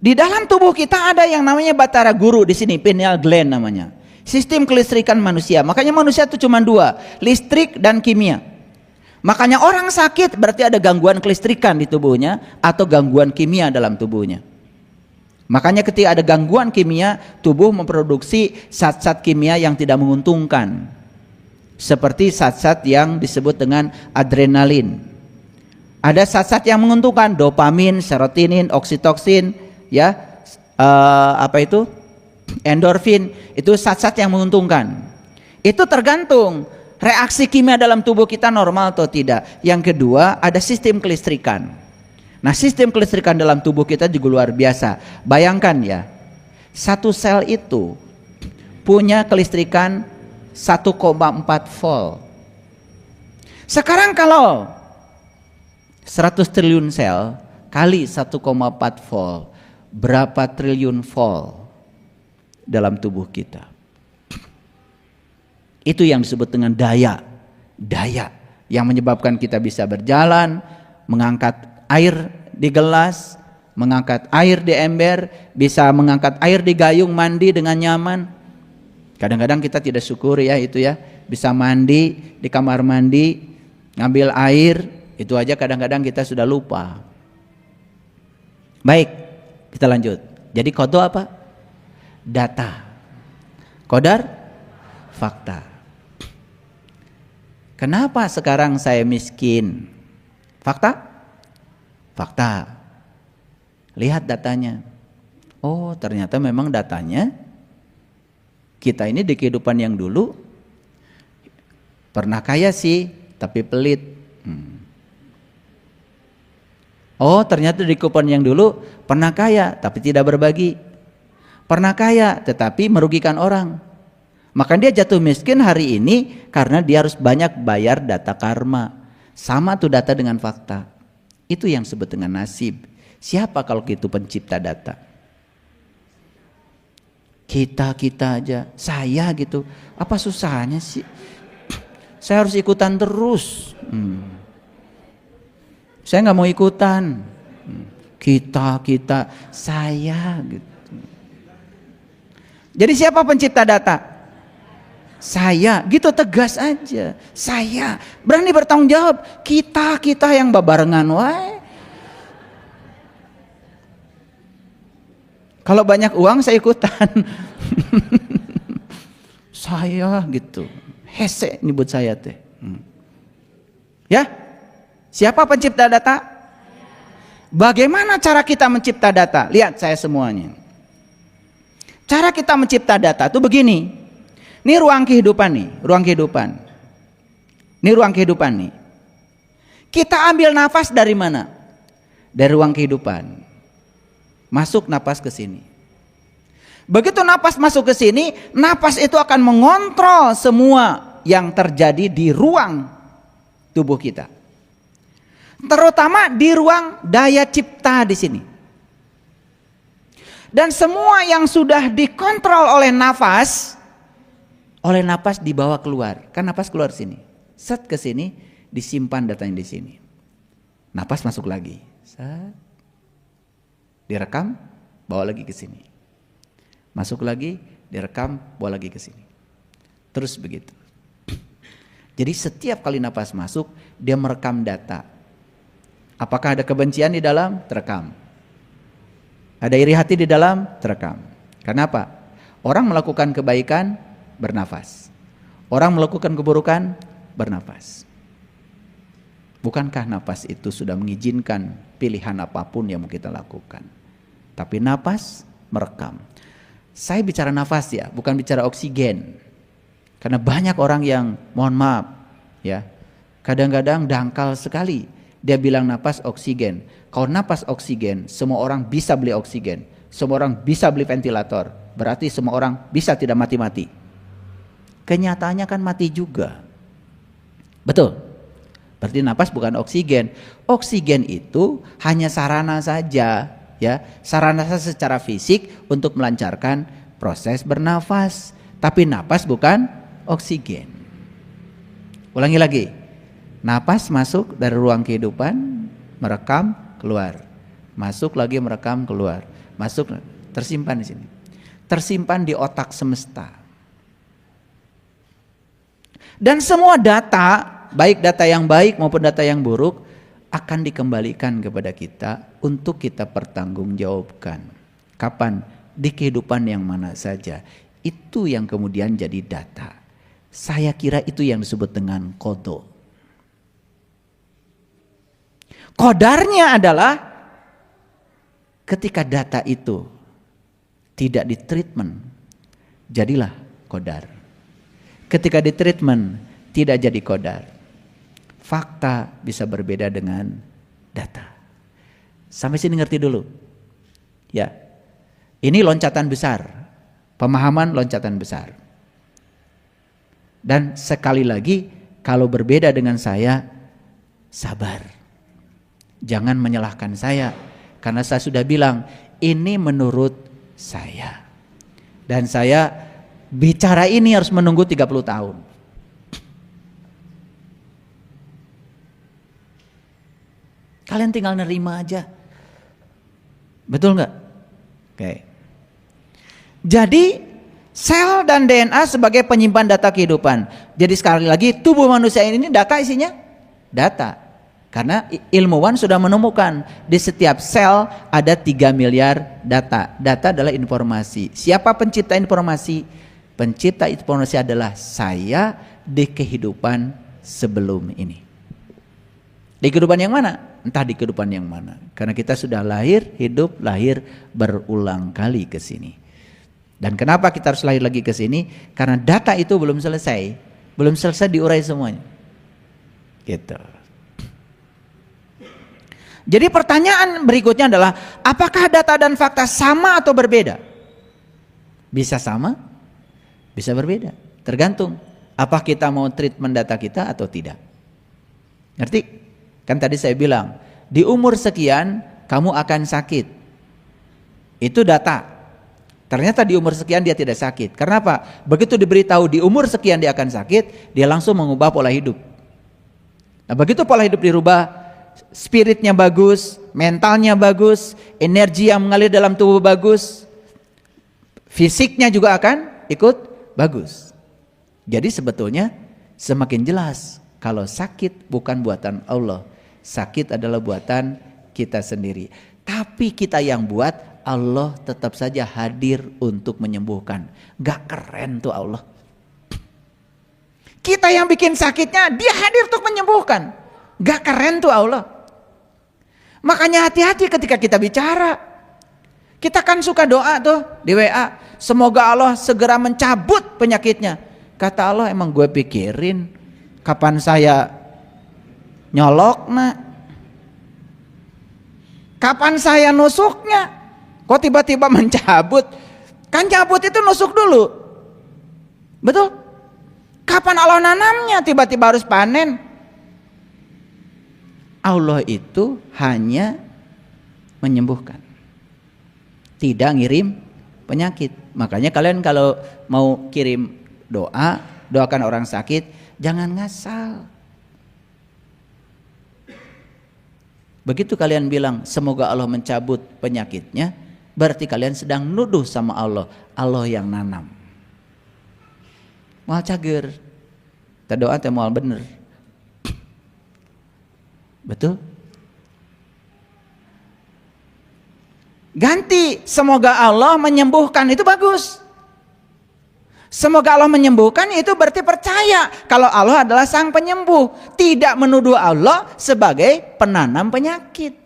Di dalam tubuh kita ada yang namanya batara guru di sini, pineal gland namanya. Sistem kelistrikan manusia. Makanya manusia itu cuma dua, listrik dan kimia. Makanya orang sakit berarti ada gangguan kelistrikan di tubuhnya atau gangguan kimia dalam tubuhnya. Makanya ketika ada gangguan kimia, tubuh memproduksi zat-zat kimia yang tidak menguntungkan. Seperti zat-zat yang disebut dengan adrenalin. Ada zat-zat yang menguntungkan, dopamin, serotonin, oksitoksin, ya, endorfin, itu zat-zat yang menguntungkan. Itu tergantung reaksi kimia dalam tubuh kita normal atau tidak. Yang kedua, ada sistem kelistrikan. Nah, sistem kelistrikan dalam tubuh kita juga luar biasa. Bayangkan ya, satu sel itu punya kelistrikan 1,4 volt. Sekarang kalau 100 triliun sel kali 1,4 volt, berapa triliun volt dalam tubuh kita? Itu yang disebut dengan daya. Daya yang menyebabkan kita bisa berjalan, mengangkat air di gelas, mengangkat air di ember, bisa mengangkat air di gayung, mandi dengan nyaman. Kadang-kadang kita tidak syukur ya itu ya, bisa mandi di kamar mandi, ngambil air, itu aja kadang-kadang kita sudah lupa. Baik, kita lanjut. Jadi kodo apa? Data. Kodar? Fakta. Kenapa sekarang saya miskin? Fakta? Fakta. Lihat datanya. Oh, ternyata memang datanya kita ini di kehidupan yang dulu pernah kaya sih, tapi pelit. Oh, ternyata di kehidupan yang dulu pernah kaya, tapi tidak berbagi. Pernah kaya, tetapi merugikan orang. Maka dia jatuh miskin hari ini karena dia harus banyak bayar data karma. Sama tuh data dengan fakta. Itu yang disebut dengan nasib. Siapa kalau itu pencipta data? Kita aja, saya gitu. Apa susahnya sih? Saya harus ikutan terus. Saya nggak mau ikutan. Kita, saya gitu. Jadi siapa pencipta data? Saya, gitu tegas aja. Saya berani bertanggung jawab. Kita yang babarengan wae. Kalau banyak uang saya ikutan. Saya gitu. Hese nyebut saya teh. Ya? Siapa pencipta data? Bagaimana cara kita mencipta data? Lihat saya semuanya. Cara kita mencipta data itu begini. Ini ruang kehidupan nih, ruang kehidupan. Ini ruang kehidupan nih. Kita ambil nafas dari mana? Dari ruang kehidupan. Masuk napas ke sini. Begitu napas masuk ke sini, napas itu akan mengontrol semua yang terjadi di ruang tubuh kita. Terutama di ruang daya cipta di sini. Dan semua yang sudah dikontrol oleh napas dibawa keluar. Kan napas keluar sini. Set ke sini, disimpan datanya di sini. Napas masuk lagi. Set. Direkam, bawa lagi ke sini. Masuk lagi, direkam, bawa lagi ke sini. Terus begitu. Jadi setiap kali napas masuk, dia merekam data. Apakah ada kebencian di dalam? Terekam. Ada iri hati di dalam? Terekam. Kenapa? Orang melakukan kebaikan, bernafas. Orang melakukan keburukan, bernafas. Bukankah nafas itu sudah mengizinkan pilihan apapun yang mau kita lakukan? Tapi nafas merekam. Saya bicara nafas ya, bukan bicara oksigen. Karena banyak orang yang, mohon maaf ya, kadang-kadang dangkal sekali. Dia bilang nafas oksigen. Kalau nafas oksigen, semua orang bisa beli oksigen. Semua orang bisa beli ventilator. Berarti semua orang bisa tidak mati-mati. Kenyataannya kan mati juga. Betul. Berarti napas bukan oksigen. Oksigen itu hanya sarana saja, ya, sarana secara fisik untuk melancarkan proses bernafas. Tapi napas bukan oksigen. Ulangi lagi. Napas masuk dari ruang kehidupan, merekam, keluar. Masuk lagi merekam, keluar. masuk, tersimpan di sini. Tersimpan di otak semesta. Dan semua data, baik data yang baik maupun data yang buruk, akan dikembalikan kepada kita untuk kita pertanggungjawabkan. Kapan? Di kehidupan yang mana saja. Itu yang kemudian jadi data. Saya kira itu yang disebut dengan qada. Qadarnya adalah ketika data itu tidak ditreatment, jadilah qadar. Ketika ditreatment, tidak jadi qadar. Fakta bisa berbeda dengan data. Sampai sini ngerti dulu. Ya. Ini loncatan besar. Pemahaman loncatan besar. Dan sekali lagi, kalau berbeda dengan saya, sabar. Jangan menyalahkan saya, karena saya sudah bilang ini menurut saya. Dan saya bicara ini harus menunggu 30 tahun. Kalian tinggal nerima aja. Betul nggak? Oke. Jadi sel dan DNA sebagai penyimpan data kehidupan. Jadi sekali lagi, tubuh manusia ini data isinya? Data. Karena ilmuwan sudah menemukan di setiap sel ada 3 miliar data. Data adalah informasi. Siapa pencipta informasi? Pencipta informasi adalah saya di kehidupan sebelum ini. Di kehidupan yang mana? Entah di kehidupan yang mana. Karena kita sudah lahir, hidup, lahir berulang kali ke sini. Dan kenapa kita harus lahir lagi ke sini? Karena data itu belum selesai. Belum selesai diurai semuanya. Gitu. Jadi pertanyaan berikutnya adalah, apakah data dan fakta sama atau berbeda? Bisa sama, bisa berbeda. Tergantung apa kita mau treatment data kita atau tidak. Ngerti? Kan tadi saya bilang, di umur sekian kamu akan sakit. Itu data. Ternyata di umur sekian dia tidak sakit. Karena apa? Begitu diberitahu di umur sekian dia akan sakit, dia langsung mengubah pola hidup. Nah, begitu pola hidup dirubah, spiritnya bagus, mentalnya bagus, energi yang mengalir dalam tubuh bagus, fisiknya juga akan ikut bagus. Jadi sebetulnya semakin jelas kalau sakit bukan buatan Allah, sakit adalah buatan kita sendiri. Tapi kita yang buat, Allah tetap saja hadir untuk menyembuhkan. Gak keren tuh Allah? Kita yang bikin sakitnya, dia hadir untuk menyembuhkan. Gak keren tuh Allah? Makanya hati-hati ketika kita bicara. Kita kan suka doa tuh di WA, semoga Allah segera mencabut penyakitnya. Kata Allah, emang gue pikirin kapan saya nyolok nak? Kapan saya nusuknya? Kok tiba-tiba mencabut? Kan cabut itu nusuk dulu. Betul? Kapan Allah nanamnya tiba-tiba harus panen? Allah itu hanya menyembuhkan, tidak ngirim penyakit. Makanya kalian kalau mau kirim doa, doakan orang sakit, jangan ngasal. Begitu kalian bilang semoga Allah mencabut penyakitnya, berarti kalian sedang nuduh sama Allah, Allah yang nanam. Mal cager, kita doa teh mal bener. Betul? Ganti, semoga Allah menyembuhkan, itu bagus. Semoga Allah menyembuhkan itu berarti percaya kalau Allah adalah sang penyembuh, tidak menuduh Allah sebagai penanam penyakit.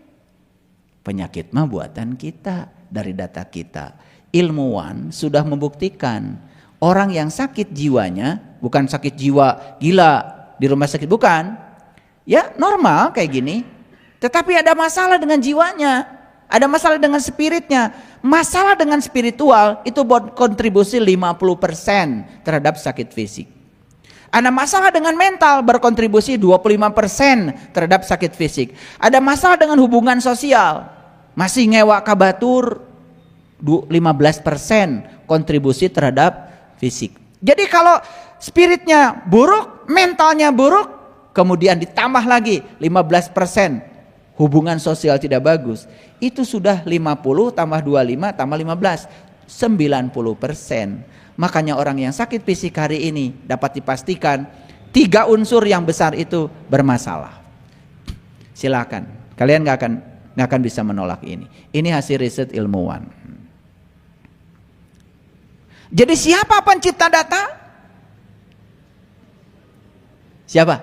Penyakit mah buatan kita, dari data kita. Ilmuwan sudah membuktikan orang yang sakit jiwanya, bukan sakit jiwa gila di rumah sakit, bukan. Ya normal kayak gini, tetapi ada masalah dengan jiwanya, ada masalah dengan spiritnya. Masalah dengan spiritual itu berkontribusi 50% terhadap sakit fisik. Ada masalah dengan mental berkontribusi 25% terhadap sakit fisik. Ada masalah dengan hubungan sosial, masih ngewa kabatur, 15% kontribusi terhadap fisik. Jadi kalau spiritnya buruk, mentalnya buruk, kemudian ditambah lagi 15% hubungan sosial tidak bagus, itu sudah 50 tambah 25 tambah 15, 90%. Makanya orang yang sakit fisik hari ini dapat dipastikan 3 unsur yang besar itu bermasalah. Silakan, kalian nggak akan bisa menolak ini. Ini hasil riset ilmuwan. Jadi siapa pencipta data? Siapa?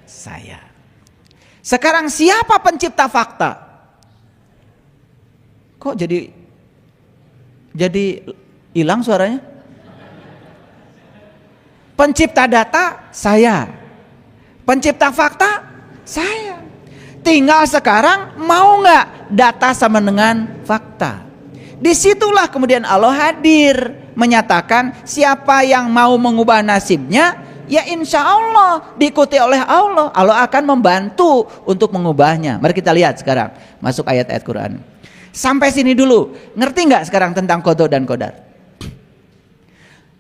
Saya. Sekarang siapa pencipta fakta? Kok jadi hilang suaranya? Pencipta data saya. Pencipta fakta saya. Tinggal sekarang mau nggak data sama dengan fakta. Disitulah kemudian Allah hadir menyatakan siapa yang mau mengubah nasibnya, ya insya Allah diikuti oleh Allah. Allah akan membantu untuk mengubahnya. Mari kita lihat sekarang, masuk ayat-ayat Quran. Sampai sini dulu, ngerti nggak sekarang tentang qada dan qadar?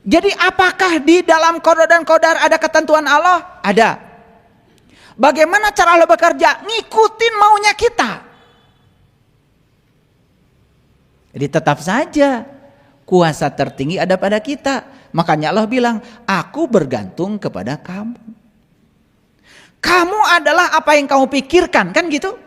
Jadi apakah di dalam qada dan qadar ada ketentuan Allah? Ada. Bagaimana cara Allah bekerja? Ngikutin maunya kita. Jadi tetap saja kuasa tertinggi ada pada kita. Makanya Allah bilang, aku bergantung kepada kamu. Kamu adalah apa yang kamu pikirkan, kan gitu?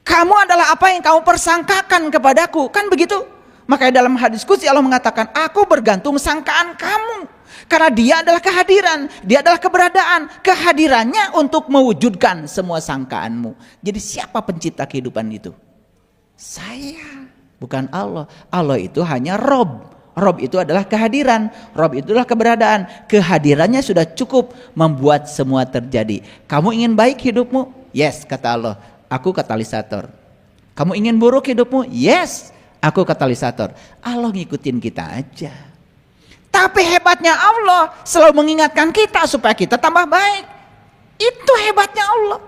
Kamu adalah apa yang kamu persangkakan kepadaku, kan begitu? Makanya dalam hadis qudsi Allah mengatakan, aku bergantung sangkaan kamu. Karena dia adalah kehadiran, dia adalah keberadaan. Kehadirannya untuk mewujudkan semua sangkaanmu. Jadi siapa pencipta kehidupan itu? Saya, bukan Allah. Allah itu hanya Rob. Rob itu adalah kehadiran, Rob itu adalah keberadaan. Kehadirannya sudah cukup membuat semua terjadi. Kamu ingin baik hidupmu? Yes, kata Allah, aku katalisator. Kamu ingin buruk hidupmu? Yes, aku katalisator. Allah ngikutin kita aja. Tapi hebatnya Allah selalu mengingatkan kita supaya kita tambah baik. Itu hebatnya Allah.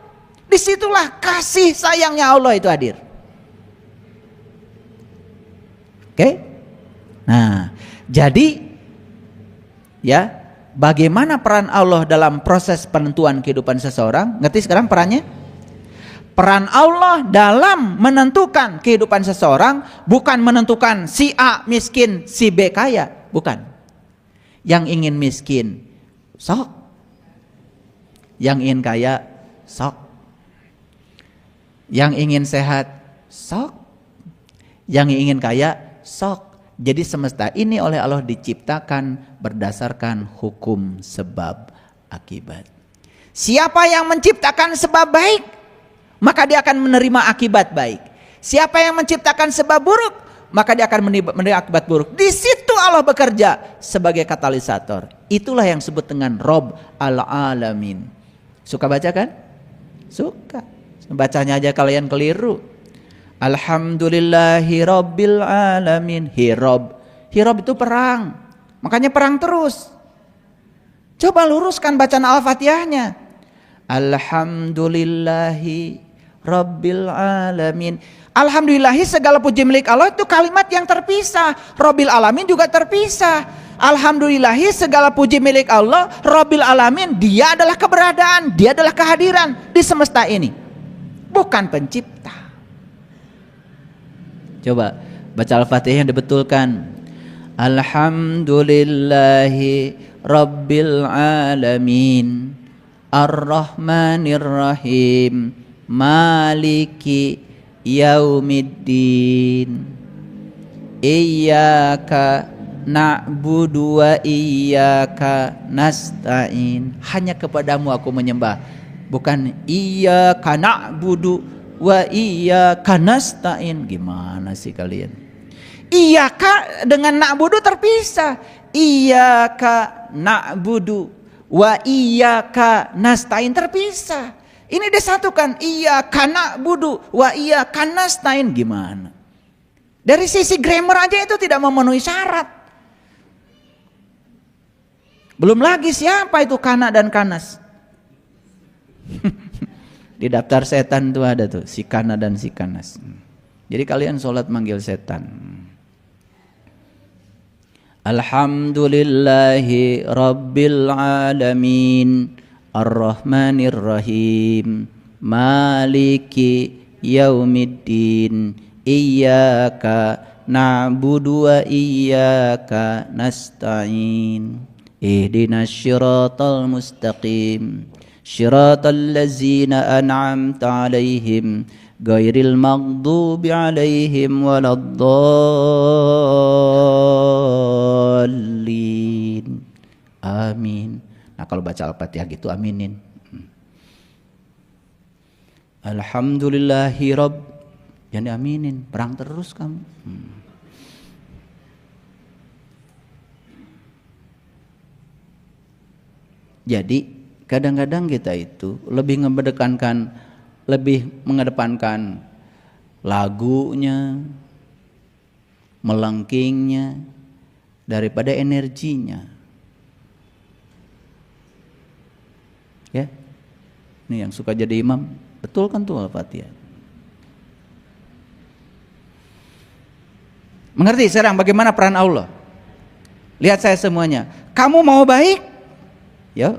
Disitulah kasih sayangnya Allah itu hadir. Oke? Nah, jadi ya, bagaimana peran Allah dalam proses penentuan kehidupan seseorang? Ngerti sekarang perannya? Peran Allah dalam menentukan kehidupan seseorang bukan menentukan si A miskin, si B kaya, bukan. Yang ingin miskin, sok. Yang ingin kaya, sok. Yang ingin sehat, sok. Yang ingin kaya, sok. Jadi semesta ini oleh Allah diciptakan berdasarkan hukum sebab akibat. Siapa yang menciptakan sebab baik, maka dia akan menerima akibat baik. Siapa yang menciptakan sebab buruk, maka dia akan menerima akibat buruk. Di situ Allah bekerja sebagai katalisator. Itulah yang disebut dengan Rob al-Alamin. Suka baca kan? Suka. Bacanya aja kalian keliru. Alhamdulillahi Rabbil Alamin. Hirob. Hirob itu perang. Makanya perang terus. Coba luruskan bacaan Al-Fatihahnya. Alhamdulillahi Rabbil Alamin. Alhamdulillahi segala puji milik Allah itu kalimat yang terpisah. Rabbil Alamin juga terpisah. Alhamdulillahi segala puji milik Allah. Rabbil Alamin, dia adalah keberadaan, dia adalah kehadiran di semesta ini, bukan pencipta. Coba baca Al-Fatihah yang dibetulkan. Alhamdulillahi Rabbil Alamin, Ar-Rahmanir-Rahim, Maliki Yaumiddin, Iyyaka na'budu wa iyyaka nasta'in. Hanya kepadamu aku menyembah, bukan iyyaka na'budu wa iyyaka nasta'in. Gimana sih kalian? Iyyaka dengan na'budu terpisah. Iyyaka na'budu wa iyyaka nasta'in terpisah. Ini disatukan, iyyaka na'budu wa iyyaka nasta'in. Gimana? Dari sisi grammar aja itu tidak memenuhi syarat. Belum lagi siapa itu kana dan kanas. Di daftar setan tuh ada tuh si kana dan si kanas. Jadi kalian sholat manggil setan. Alhamdulillahi Rabbil Alamin, Ar-Rahmanir Rahim, maliki yaumiddin, iyyaka na'budu wa iyyaka nasta'in, ihdinas siratal mustaqim, siratal ladzina an'amta 'alaihim ghairil maghdubi 'alaihim waladdallin. Amin. Nah, kalau baca Al-Fatihah gitu aminin. Alhamdulillahi Rabb, jangan diaminin, perang terus kamu. Jadi kadang-kadang kita itu lebih mengedepankan lagunya, melengkingnya daripada energinya. Ya, ini yang suka jadi imam, betul kan tuh Al-Fatihah. Mengerti sekarang bagaimana peran Allah? Lihat saya semuanya. Kamu mau baik? Ya.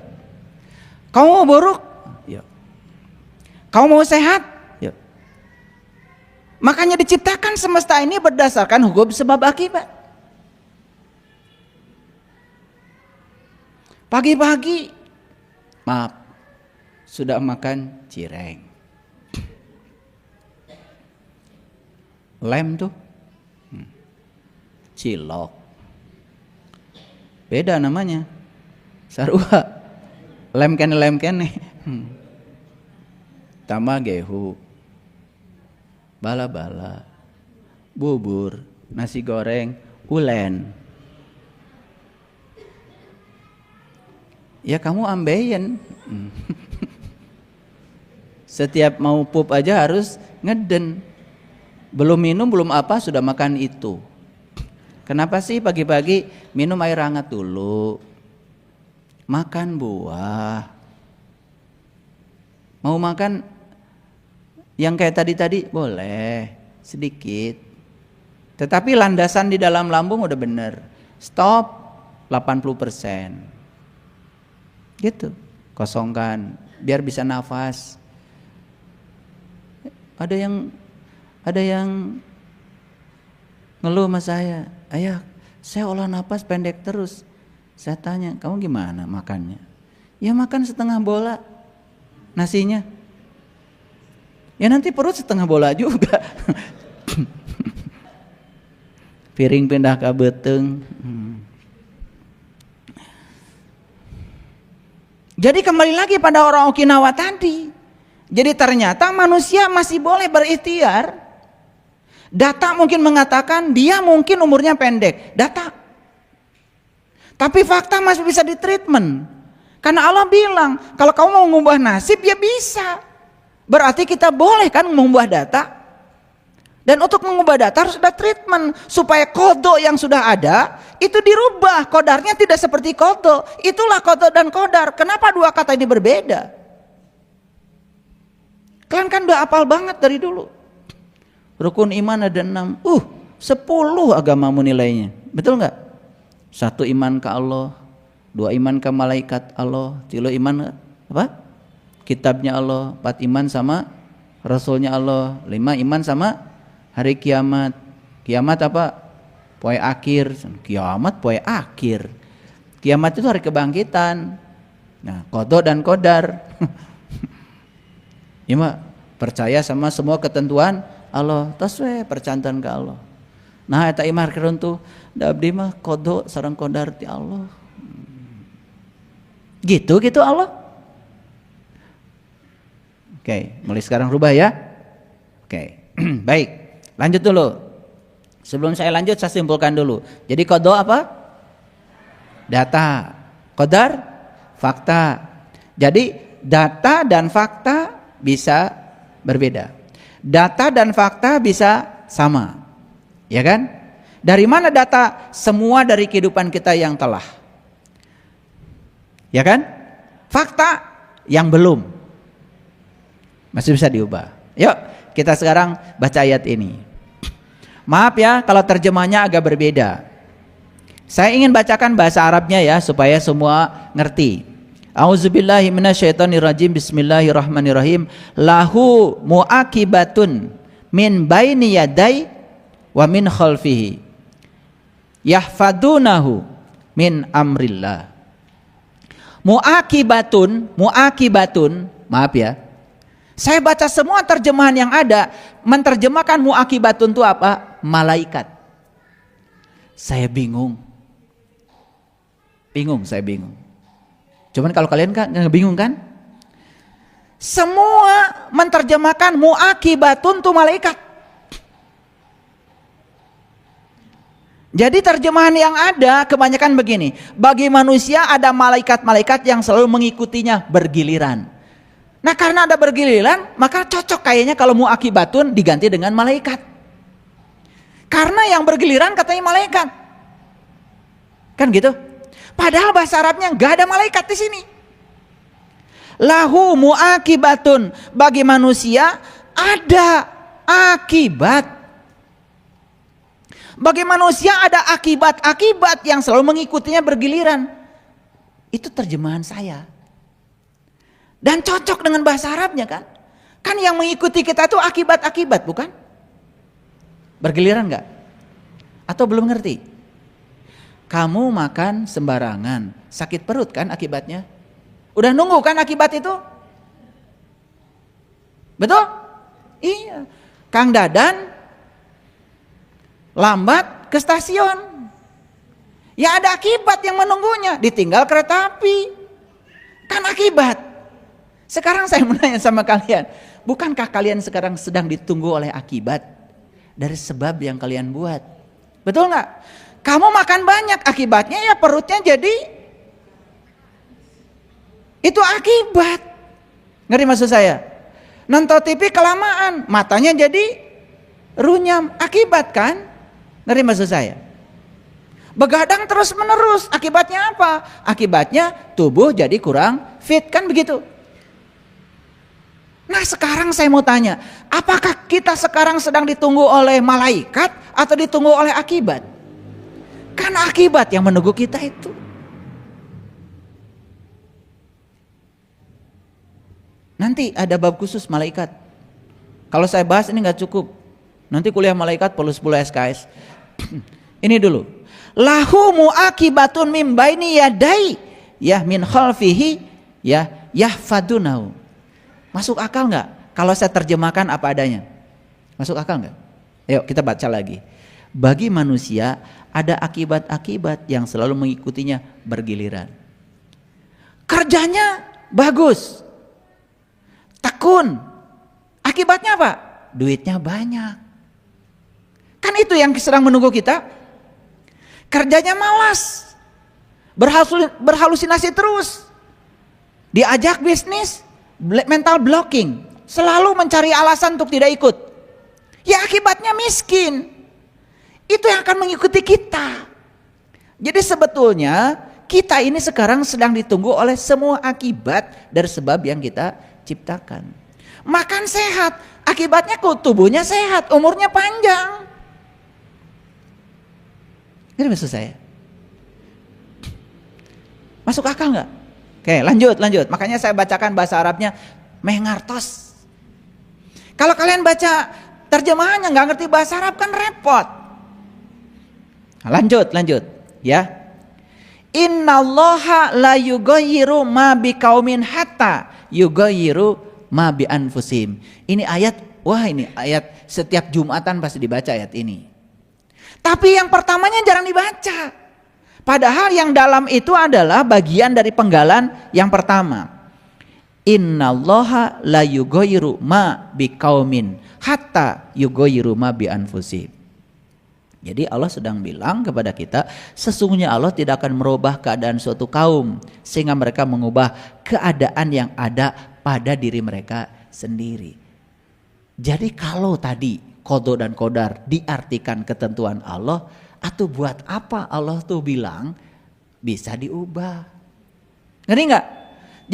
Kamu mau buruk? Ya. Kamu mau sehat? Ya. Makanya diciptakan semesta ini berdasarkan hukum sebab akibat. Pagi-pagi, maaf, sudah makan cireng. Lem tuh, cilok. Beda namanya. Sarua, lem kene. Tamagehu, bala-bala, bubur, nasi goreng, ulen. Ya kamu ambeien. Setiap mau pup aja harus ngeden. Belum minum, belum apa, sudah makan itu. Kenapa sih pagi-pagi minum air hangat dulu? Makan buah. Mau makan yang kayak tadi-tadi boleh, sedikit. Tetapi landasan di dalam lambung udah bener. Stop 80%. Gitu. Kosongkan biar bisa nafas. Ada yang ngeluh sama saya, ayah saya olah napas pendek terus. Saya tanya, kamu gimana makannya? Ya makan setengah bola nasinya. Ya nanti perut setengah bola juga. Piring pindah ke beteng. Jadi kembali lagi pada orang Okinawa tadi. Jadi ternyata manusia masih boleh berikhtiar. Data mungkin mengatakan dia mungkin umurnya pendek. Data. Tapi fakta masih bisa ditreatment. Karena Allah bilang, kalau kamu mau mengubah nasib ya bisa. Berarti kita boleh kan mengubah data. Dan untuk mengubah data harus ada treatment. Supaya kodok yang sudah ada, itu dirubah. Kodarnya tidak seperti kodok. Itulah kodok dan kodar. Kenapa dua kata ini berbeda? Kalian kan udah hafal banget dari dulu. Rukun iman ada 6. 10 agamamu nilainya. Betul nggak? 1 iman ke Allah, 2 iman ke malaikat Allah, 3 iman apa? Kitabnya Allah, 4 iman sama Rasulnya Allah, 5 iman sama hari kiamat. Kiamat apa? Poe akhir. Kiamat poe akhir. Kiamat itu hari kebangkitan. Nah, kodok dan kodar. Ya mak, percaya sama semua ketentuan Allah, taswe percantan ke Allah. Nah eta imah keun tuh da abdi mah kodok sareng kodar ti Allah. Gitu Allah. Oke, mulai sekarang rubah ya. Oke. Baik, lanjut dulu. Sebelum saya lanjut saya simpulkan dulu. Jadi kodok apa? Data. Kodar fakta. Jadi data dan fakta bisa berbeda. Data dan fakta bisa sama. Ya kan? Dari mana data? Semua dari kehidupan kita yang telah. Ya kan? Fakta yang belum. Masih bisa diubah. Yuk, kita sekarang baca ayat ini. Maaf ya kalau terjemahnya agak berbeda. Saya ingin bacakan bahasa Arabnya ya supaya semua ngerti. A'udzubillahi minasyaitonirrajim. Bismillahirrahmanirrahim. Lahu muaqibatun min baini yadai wa min khalfihi yahfadunahu min amrillah. Muaqibatun, maaf ya. Saya baca semua terjemahan yang ada, menerjemahkan muaqibatun itu apa? Malaikat. Saya bingung. Saya bingung. Cuman kalau kalian kan nggak bingung kan? Semua menerjemahkan muaqibatun itu malaikat. Jadi terjemahan yang ada kebanyakan begini. Bagi manusia ada malaikat-malaikat yang selalu mengikutinya bergiliran. Nah karena ada bergiliran, maka cocok kayaknya kalau muaqibatun diganti dengan malaikat. Karena yang bergiliran katanya malaikat. Kan gitu? Padahal bahasa Arabnya nggak ada malaikat di sini. Lahu muaqibatun, bagi manusia ada akibat. Bagi manusia ada akibat-akibat yang selalu mengikutinya bergiliran. Itu terjemahan saya. Dan cocok dengan bahasa Arabnya kan? Kan yang mengikuti kita itu akibat-akibat, bukan? Bergiliran nggak? Atau belum ngerti? Kamu makan sembarangan, sakit perut kan akibatnya? Udah nunggu kan akibat itu? Betul? Iya. Kang Dadan lambat ke stasiun. Ya ada akibat yang menunggunya, ditinggal kereta api. Kan akibat. Sekarang saya mau nanya sama kalian, bukankah kalian sekarang sedang ditunggu oleh akibat dari sebab yang kalian buat? Betul nggak? Kamu makan banyak, akibatnya ya perutnya jadi, itu akibat. Ngerti maksud saya? Nonton TV kelamaan, matanya jadi runyam, akibat kan? Ngerti maksud saya? Begadang terus menerus, akibatnya apa? Akibatnya tubuh jadi kurang fit, kan begitu? Nah sekarang saya mau tanya, apakah kita sekarang sedang ditunggu oleh malaikat atau ditunggu oleh akibat? Kan akibat yang menunggu kita itu. Nanti ada bab khusus malaikat. Kalau saya bahas ini nggak cukup. Nanti kuliah malaikat perlu 10 SKS. Ini dulu. Lahu muaqibatun min baini yadai ya min khalfihi ya yahfadunahu. Masuk akal nggak? Kalau saya terjemahkan apa adanya. Masuk akal nggak? Yuk kita baca lagi. Bagi manusia ada akibat-akibat yang selalu mengikutinya bergiliran. Kerjanya bagus, tekun. Akibatnya apa? Duitnya banyak. Kan itu yang sedang menunggu kita. Kerjanya malas, berhalusinasi terus, diajak bisnis, mental blocking, selalu mencari alasan untuk tidak ikut. Ya akibatnya miskin. Itu yang akan mengikuti kita. Jadi sebetulnya kita ini sekarang sedang ditunggu oleh semua akibat dari sebab yang kita ciptakan. Makan sehat, akibatnya tubuhnya sehat, umurnya panjang. Ini maksud saya. Masuk akal nggak? Oke, lanjut. Makanya saya bacakan bahasa Arabnya mengartos. Kalau kalian baca terjemahannya nggak ngerti bahasa Arab kan repot. Lanjut ya. Innallaha la yughayyiru ma biqaumin hatta yughayyiru ma bi anfusihim. Ini ayat, ini ayat setiap Jumatan pasti dibaca ayat ini. Tapi yang pertamanya jarang dibaca. Padahal yang dalam itu adalah bagian dari penggalan yang pertama. Innallaha la yughayyiru ma biqaumin hatta yughayyiru ma bi anfusihim. Jadi Allah sedang bilang kepada kita, sesungguhnya Allah tidak akan merubah keadaan suatu kaum sehingga mereka mengubah keadaan yang ada pada diri mereka sendiri. Jadi kalau tadi qada dan qadar diartikan ketentuan Allah, atau buat apa Allah tuh bilang bisa diubah? Ngerti nggak?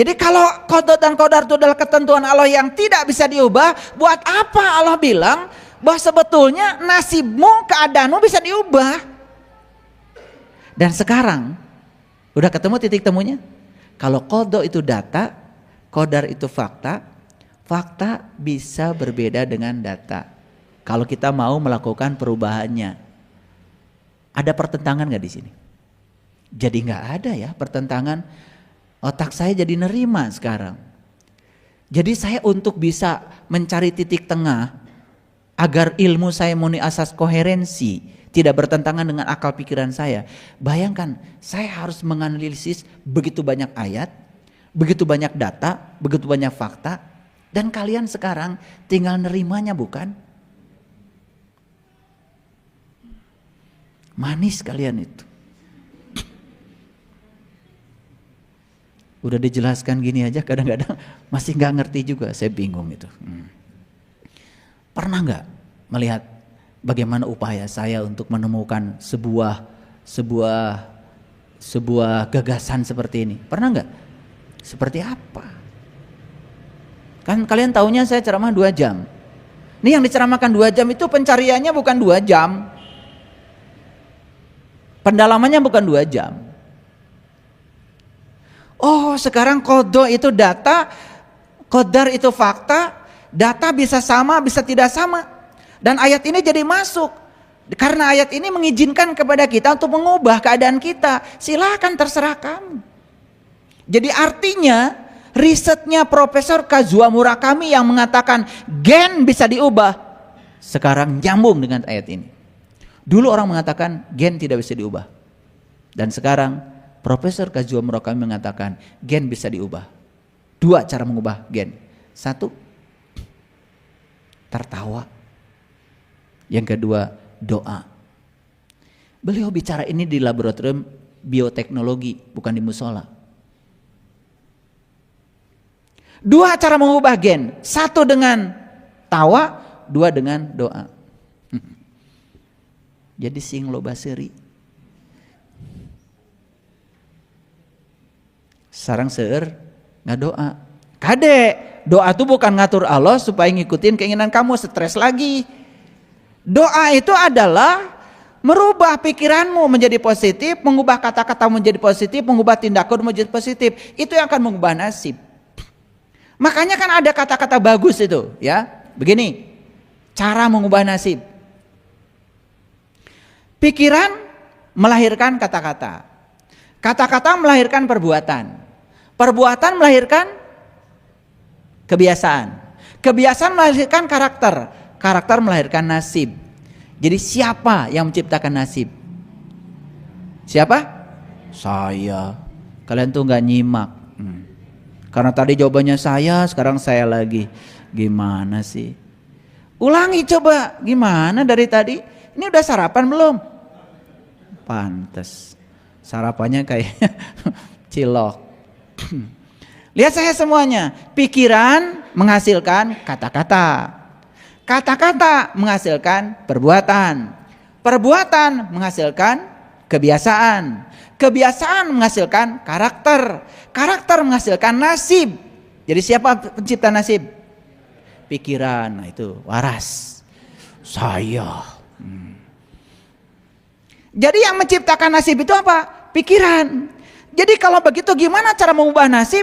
Jadi kalau qada dan qadar itu adalah ketentuan Allah yang tidak bisa diubah, buat apa Allah bilang bahwa sebetulnya nasibmu, keadaanmu bisa diubah? Dan sekarang udah ketemu titik temunya. Kalau qadha itu data, qadar itu fakta, fakta bisa berbeda dengan data. Kalau kita mau melakukan perubahannya. Ada pertentangan nggak di sini? Jadi nggak ada ya pertentangan. Otak saya jadi nerima sekarang. Jadi saya untuk bisa mencari titik tengah agar ilmu saya memenuhi asas koherensi, tidak bertentangan dengan akal pikiran saya. Bayangkan, saya harus menganalisis begitu banyak ayat, begitu banyak data, begitu banyak fakta, dan kalian sekarang tinggal nerimanya, bukan? Manis kalian itu. Udah dijelaskan gini aja kadang-kadang masih nggak ngerti juga, saya bingung itu. Pernah nggak melihat bagaimana upaya saya untuk menemukan sebuah gagasan seperti ini? Pernah nggak? Seperti apa? Kan kalian taunya saya ceramah 2 jam. Ini yang diceramahkan 2 jam itu pencariannya bukan 2 jam. Pendalamannya bukan 2 jam. Oh, sekarang qadha itu data, qadar itu fakta. Data bisa sama, bisa tidak sama. Dan ayat ini jadi masuk. Karena ayat ini mengizinkan kepada kita untuk mengubah keadaan kita. Silakan, terserah kamu. Jadi artinya risetnya Profesor Kazuo Murakami yang mengatakan gen bisa diubah, sekarang nyambung dengan ayat ini. Dulu orang mengatakan gen tidak bisa diubah. Dan sekarang Profesor Kazuo Murakami mengatakan gen bisa diubah. 2 cara mengubah gen. 1, tertawa. Yang kedua, doa. Beliau bicara ini di laboratorium bioteknologi, bukan di musola. 2 cara mengubah gen. 1 dengan tawa, 2 dengan doa. Jadi sing lo baseri. Sarang seueur ngadoa. Kade, doa itu bukan ngatur Allah supaya ngikutin keinginan kamu, stres lagi. Doa itu adalah merubah pikiranmu menjadi positif, mengubah kata-kata menjadi positif, mengubah tindakan menjadi positif. Itu yang akan mengubah nasib. Makanya kan ada kata-kata bagus itu, ya. Begini, cara mengubah nasib. Pikiran melahirkan kata-kata. Kata-kata melahirkan perbuatan. Perbuatan melahirkan kebiasaan. Kebiasaan melahirkan karakter. Karakter melahirkan nasib. Jadi siapa yang menciptakan nasib? Siapa? Saya. Kalian tuh gak nyimak. Karena tadi jawabannya saya, sekarang saya lagi. Gimana sih? Ulangi coba. Gimana dari tadi? Ini udah sarapan belum? Pantes. Sarapannya kayaknya cilok. Lihat saya semuanya. Pikiran menghasilkan kata-kata. Kata-kata menghasilkan perbuatan. Perbuatan menghasilkan kebiasaan. Kebiasaan menghasilkan karakter. Karakter menghasilkan nasib. Jadi siapa pencipta nasib? Pikiran. Nah itu waras. Saya. Jadi yang menciptakan nasib itu apa? Pikiran. Jadi kalau begitu gimana cara mengubah nasib?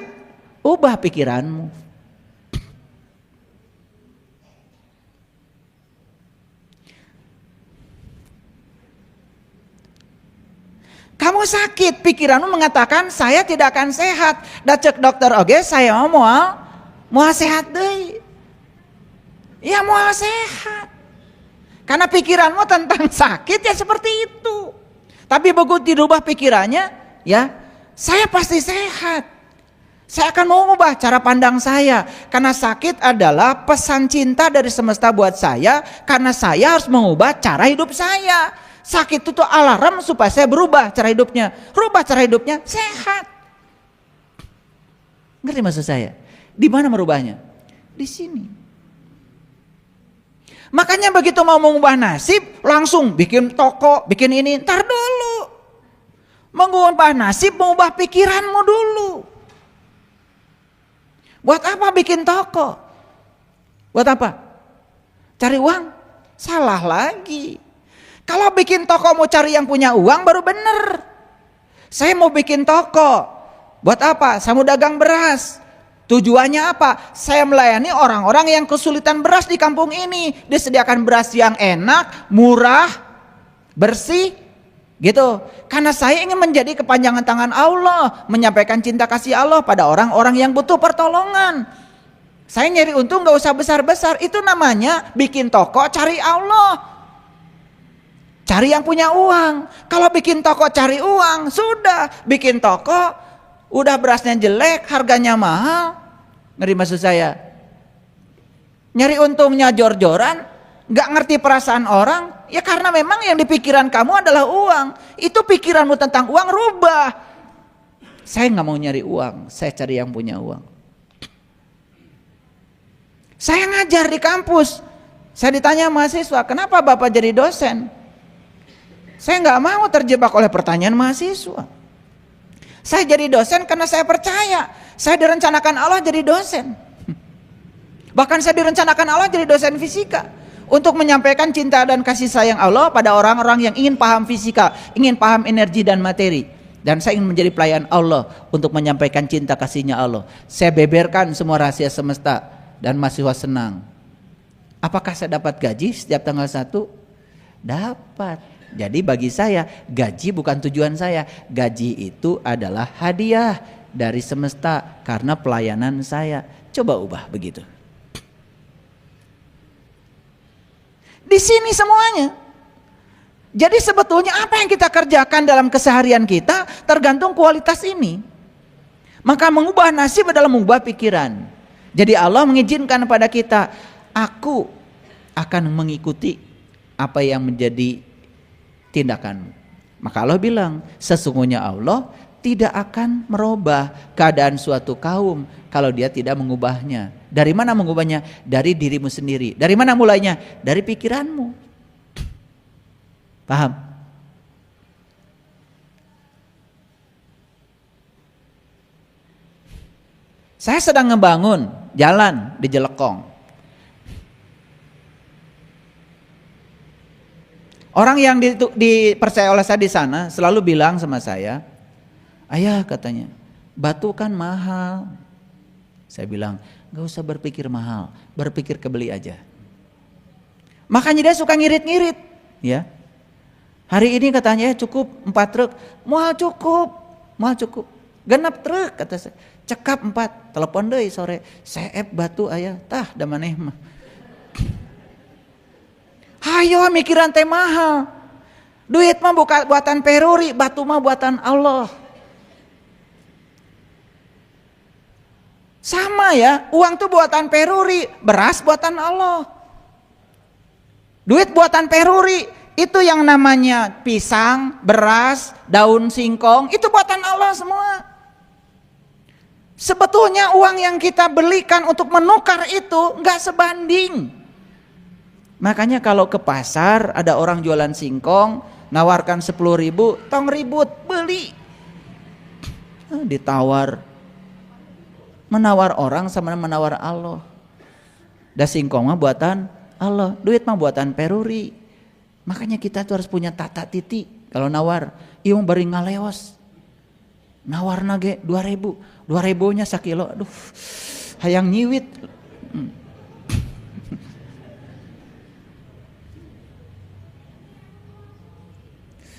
Ubah pikiranmu. Kamu sakit, pikiranmu mengatakan saya tidak akan sehat. Da cek dokter oge saya mau sehat deh. Ya mau sehat. Karena pikiranmu tentang sakit ya seperti itu. Tapi begitu dirubah pikirannya, ya saya pasti sehat. Saya akan mengubah cara pandang saya. Karena sakit adalah pesan cinta dari semesta buat saya. Karena saya harus mengubah cara hidup saya. Sakit itu tuh alarm supaya saya berubah cara hidupnya. Rubah cara hidupnya, sehat. Ngerti maksud saya? Di mana merubahnya? Di sini. Makanya begitu mau mengubah nasib, langsung bikin toko, bikin ini. Ntar dulu. Mengubah nasib, mengubah pikiranmu dulu. Buat apa bikin toko? Buat apa? Cari uang? Salah lagi. Kalau bikin toko mau cari yang punya uang baru bener. Saya mau bikin toko. Buat apa? Saya mau dagang beras. Tujuannya apa? Saya melayani orang-orang yang kesulitan beras di kampung ini. Disediakan beras yang enak, murah, bersih, gitu. Karena saya ingin menjadi kepanjangan tangan Allah, menyampaikan cinta kasih Allah pada orang-orang yang butuh pertolongan. Saya nyari untung gak usah besar-besar. Itu namanya bikin toko cari Allah. Cari yang punya uang. Kalau bikin toko cari uang, sudah. Bikin toko, udah berasnya jelek, harganya mahal. Ngerti maksud saya? Nyari untungnya jor-joran, gak ngerti perasaan orang. Ya karena memang yang dipikiran kamu adalah uang. Itu pikiranmu tentang uang rubah. Saya gak mau nyari uang, saya cari yang punya uang. Saya ngajar di kampus. Saya ditanya mahasiswa, kenapa Bapak jadi dosen? Saya nggak mau terjebak oleh pertanyaan mahasiswa. Saya jadi dosen karena saya percaya. Saya direncanakan Allah jadi dosen. Bahkan saya direncanakan Allah jadi dosen fisika. Untuk menyampaikan cinta dan kasih sayang Allah pada orang-orang yang ingin paham fisika, ingin paham energi dan materi. Dan saya ingin menjadi pelayan Allah untuk menyampaikan cinta kasihnya Allah. Saya beberkan semua rahasia semesta. Dan mahasiswa senang. Apakah saya dapat gaji setiap tanggal 1? Dapat. Jadi bagi saya gaji bukan tujuan saya. Gaji itu adalah hadiah dari semesta karena pelayanan saya. Coba ubah begitu. Di sini semuanya. Jadi sebetulnya apa yang kita kerjakan dalam keseharian kita tergantung kualitas ini. Maka mengubah nasib adalah mengubah pikiran. Jadi Allah mengizinkan pada kita, aku akan mengikuti apa yang menjadi tindakanmu. Maka Allah bilang, sesungguhnya Allah tidak akan merubah keadaan suatu kaum kalau dia tidak mengubahnya. Dari mana mengubahnya? Dari dirimu sendiri. Dari mana mulainya? Dari pikiranmu. Paham? Saya sedang ngebangun jalan di Jelekong. Orang yang dipercaya oleh saya di sana selalu bilang sama saya, ayah katanya, batu kan mahal. Saya bilang, gak usah berpikir mahal, berpikir kebeli aja. Makanya dia suka ngirit-ngirit, ya. Hari ini katanya cukup 4 truk, mahal cukup, genap truk kata saya. Cekap 4, telepon deh sore, saya batu ayah, tah da maneh mah. Hayo mikiran teh mahal. Duit mah buatan peruri, batu mah buatan Allah. Sama ya, uang tuh buatan peruri, beras buatan Allah. Duit buatan peruri, itu yang namanya pisang, beras, daun singkong, itu buatan Allah semua. Sebetulnya uang yang kita belikan untuk menukar itu nggak sebanding. Makanya kalau ke pasar ada orang jualan singkong, nawarkan 10.000, tong ribut, beli. Ditawar. Menawar orang sama menawar Allah. Da singkong mah buatan Allah, duit mah buatan peruri. Makanya kita tuh harus punya tata titi kalau nawar. Iung bari ngaleos. Nawar nage 2.000. 2.000-nya sakilo, aduh, hayang nyiwit.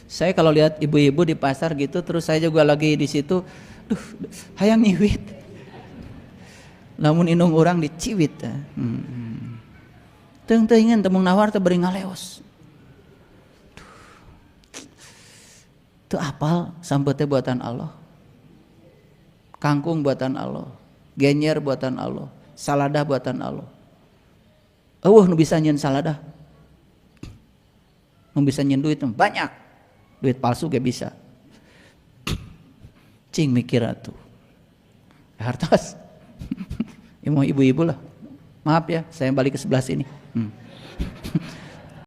Saya kalau lihat ibu-ibu di pasar gitu, terus saya juga lagi di situ, duh, hayang nyiwit. Namun inung orang diciwit. Teung-teungan temung nawar teu beri ngaleos. Teu apal sambetnya buatan Allah. Kangkung buatan Allah, genyer buatan Allah, saladah buatan Allah. Nu bisa nyen saladah, nu bisa nyen duit banyak, duit palsu gak bisa. Cing mikir atuh, hartos, mau ibu-ibu lah. Maaf ya, saya balik ke sebelah sini.